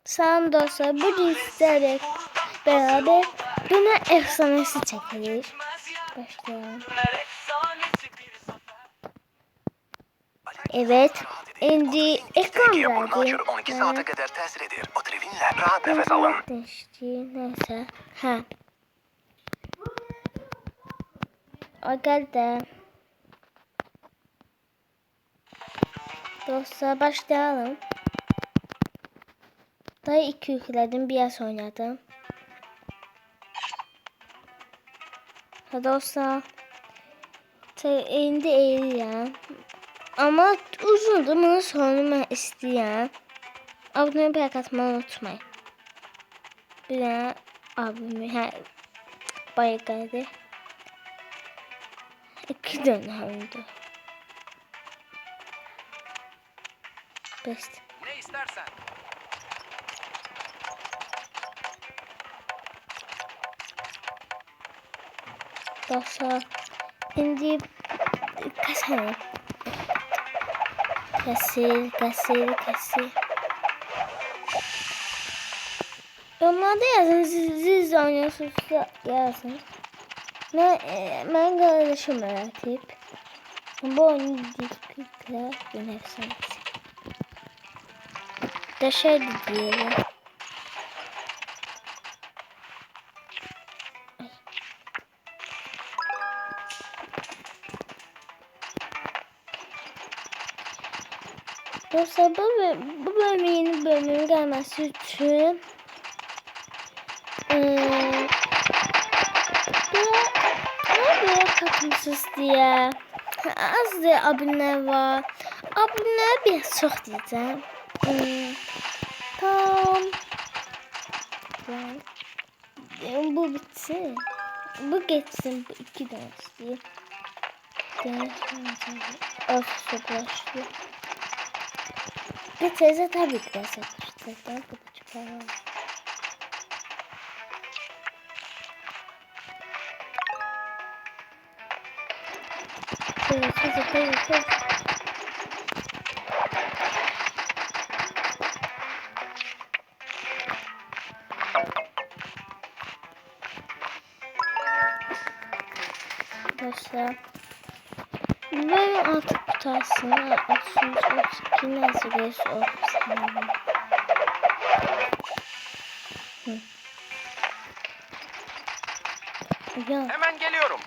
Salam dostlar, bu sizlerle beraber Döner efsanesi çekilir. Başlayalım. Evet, şimdi ekran verdi. 12 saate kadar tesir edir. O trivinle rahat nefes alın. Neyse, ha. O geldi. Dostlar başlayalım. Daha 2 yükledim, biraz oynadım. Ha dostlar. Elinde eğiliyəm. Ama uzundur, bunun sonunu mən istəyirəm. Abunə bəyak atmayı unutmayın. Bir dənə abimi, bayağı gəldi. 2 dənə oldu. Best. Ne istersen. Dostlar, şimdi kaçalım. Kasir. Yorumlarda yazın, siz de oynuyorsunuz yazın. Ben kardeşim öğretip bu oyunu disklikle yönetseniz. Dışarı diyelim. Dostlar bu bölümün yeni bölümün gelmesi için buraya katmışız diye az da abone var. Abone biraz çok diyeceğim. Tamam. Bu bitsin. Bu geçsin. Bu 2 ders diye. Of başlıyor. Bir teyze tabii ki de satıştırdı. Bu da çıkaralım. Teyze. Arkadaşlar. Böyle artık tutarsın. 32 nasıl geçti olsun. Ya. Hemen geliyorum.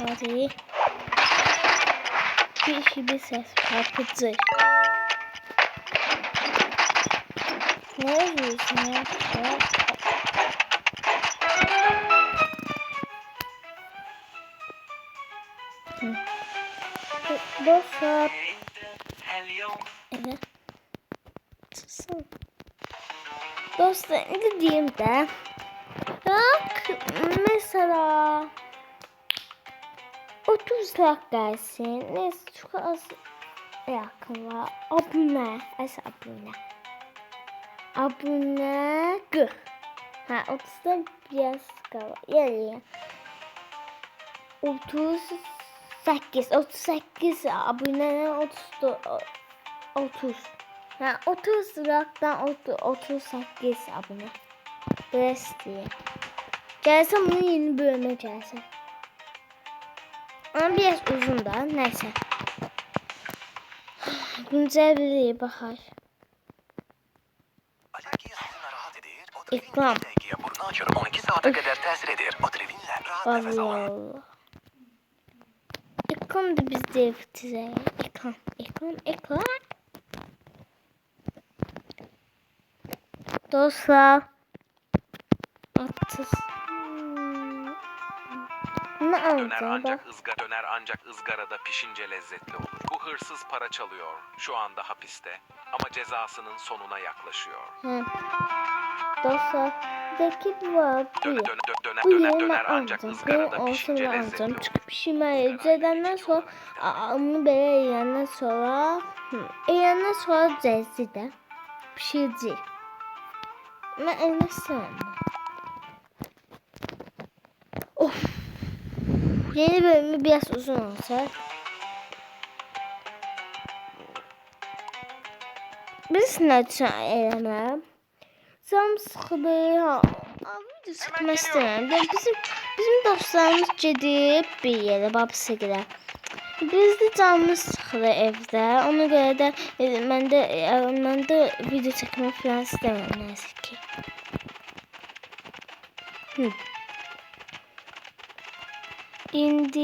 Hadi. Bir ses kapıcı. Ne yapıyorsun ya? Dostlar. Evet. Susun. Dostlar ne diyeyim de. Bak mesela 30 like gelsin. Neyse çok az yakın var. Abone. Abone 40. 30'da biraz kalır. Yani 38 abone 30. 30 like'dan 38 abone. Biraz diye. Gelsin bunun yeni bölüme gelsin. Ama biraz uzun da neyse. Güncel bir bahar. İkram. 12 saate kadar tesir edir. O trivinle rahat nefes alın. Allah. İkram da bizde yapacağız. İkram. Dostlar. Atız. Ne alacağım bak. Döner ancak ızgarada pişince lezzetli olur. Bu hırsız para çalıyor. Şu anda hapiste. Ama cezasının sonuna yaklaşıyor. Dostlar. Deki var bu Döner ancak ızgarada pişince lezzetli olur. Çünkü pişirmeyi edenden sonra onu böyle eğlenden sonra cezdi de pişirdi. Ben eline sevmem. Of. Yeni bölümü biraz uzun olsa. Bilirsin ne üçün eləməm? Canım sıxılır. Video çəkmək istəyirəm. Bizim dostlarımız gedib bir yerə, babası gilə. Biz də canımız sıxılır evdə. Ona görə də mən də video çəkmək falan istəmirəm nəzir ki. İndi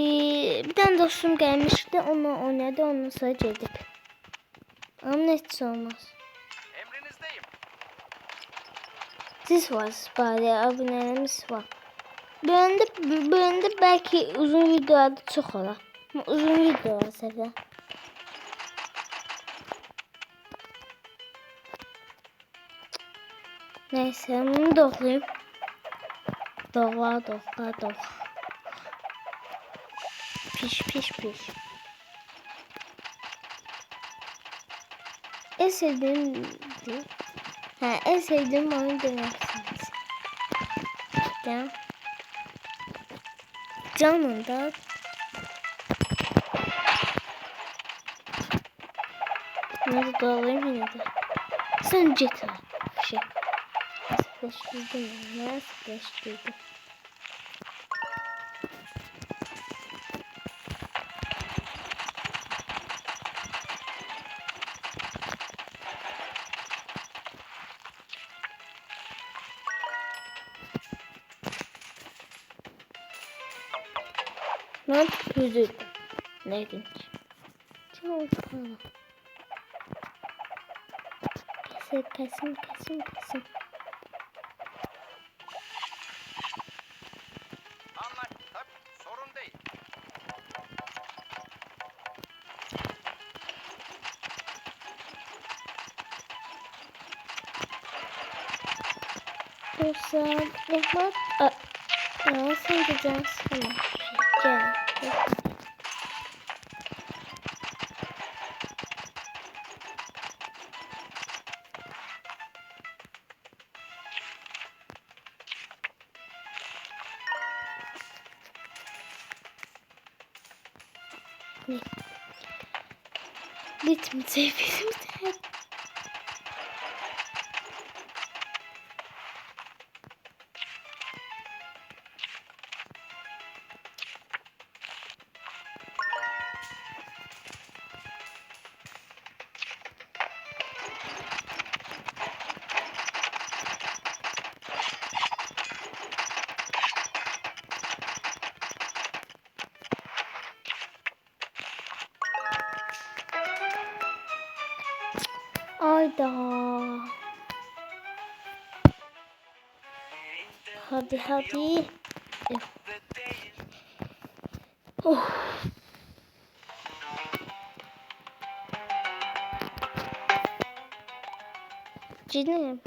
bir tane dostum gəlmişdi, onunla oynadı, ondan sonra gedib. Ama heç olmaz. Emrinizdeyim. Siz varsınız bari, abonelerimiz var. Bölümde belki uzun videolarda çok olar. Ama uzun videolar sefer. Neyse, bunu doğrayayım. Doğra. Piş. En sevdiğim oyun denersiniz. Canında bunu doğrayayım yine de. Sen getir bir şey. Nasipleştirdim. Ben üzüldüm. Neydi? Çok fena. Kesin. Anlaştık. Sorun değil. Yoksa Mehmet sen de can sıkma. Gel. Bitmeyecek bizim de. Ayda. Hadi. Oh. Ciddiyim.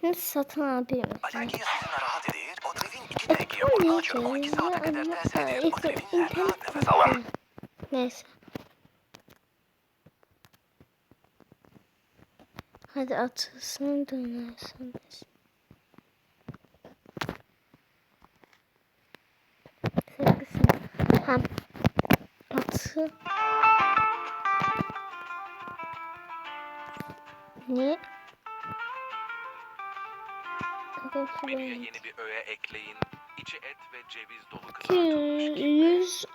Nasıl satın alabilir misin? Alerji sizinle rahat edir, Otrivin 2 dergiye burnu açır, 12 saate kadar təsir edir. Otrivin sən rahat nəfəs alır. Neyse. Hadi atılsın dönersin. Sevgisin. Hem atı. Ne? Menüye yeni bir öğe ekleyin. İçi et ve ceviz dolu kızartılmış.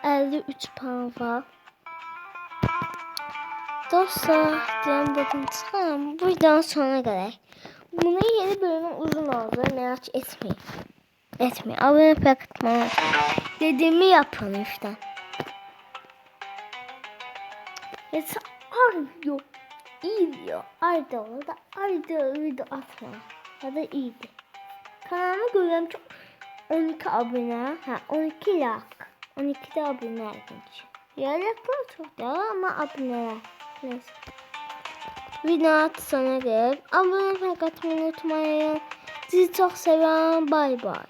153 pound var. Dostlar, diyorum bakın çıkalım. Bu videonun sonuna kadar. Bunun yeni bölümü uzun oldu. Merak etmeyin. Abone paketme. Dediğimi yapın işte. Yoksa arıyor. İyi diyor. Arda olur da arda video atma. Ya da iyiydi. Kanalıma görüyorum çok 12 abone. 12 like. 12 de abone ilginç. Yaylıklar çok da ama aboneler. Neyse. Video atı sana gelip abone olmayı unutmayın. Sizi çok seviyorum. Bay bay.